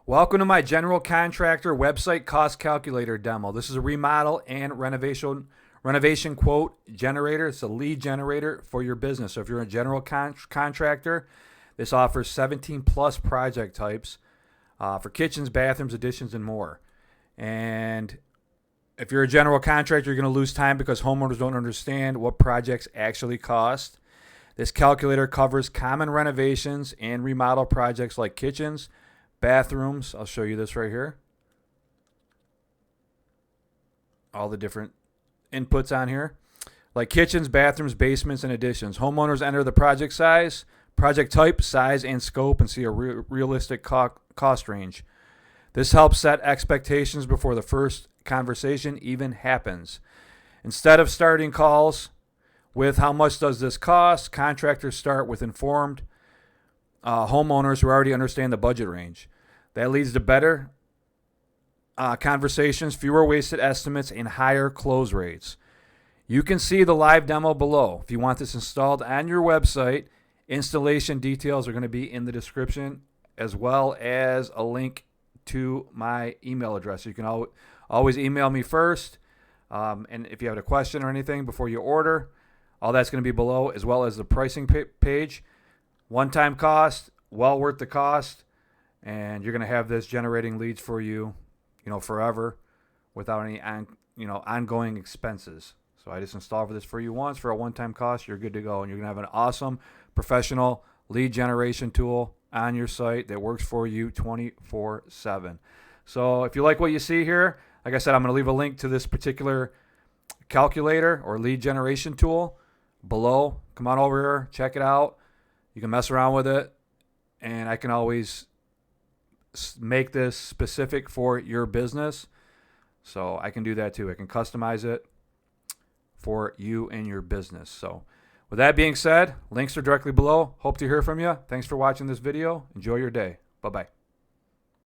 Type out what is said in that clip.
Welcome to my general contractor website cost calculator demo. This is a remodel and renovation quote generator. It's a lead generator for your business. So if you're a general contractor, this offers 17 plus project types for kitchens, bathrooms, additions, and more. And if you're a general contractor, you're going to lose time because homeowners don't understand what projects actually cost. This calculator covers common renovations and remodel projects like kitchens, bathrooms. I'll show you this right here. All the different inputs on here. Like kitchens, bathrooms, basements, and additions. Homeowners enter the project size, project type, size, and scope and see a realistic cost range. This helps set expectations before the first conversation even happens. Instead of starting calls with how much does this cost, contractors start with informed homeowners who already understand the budget range. That leads to better conversations, fewer wasted estimates, and higher close rates. You can see the live demo below. If you want this installed on your website, installation details are going to be in the description, as well as a link to my email address. You can always email me first, and if you have a question or anything before you order, all that's going to be below, as well as the pricing page. One-time cost, well worth the cost, and you're going to have this generating leads for you, forever, without any ongoing expenses. So I just installed this for you once for a one-time cost. You're good to go, and you're going to have an awesome professional lead generation tool on your site that works for you 24/7. So if you like what you see here, like I said, I'm going to leave a link to this particular calculator or lead generation tool below. Come on over here, check it out. You can mess around with it, and I can always make this specific for your business. So I can do that too. I can customize it for you and your business. So with that being said, links are directly below. Hope to hear from you. Thanks for watching this video. Enjoy your day. Bye-bye.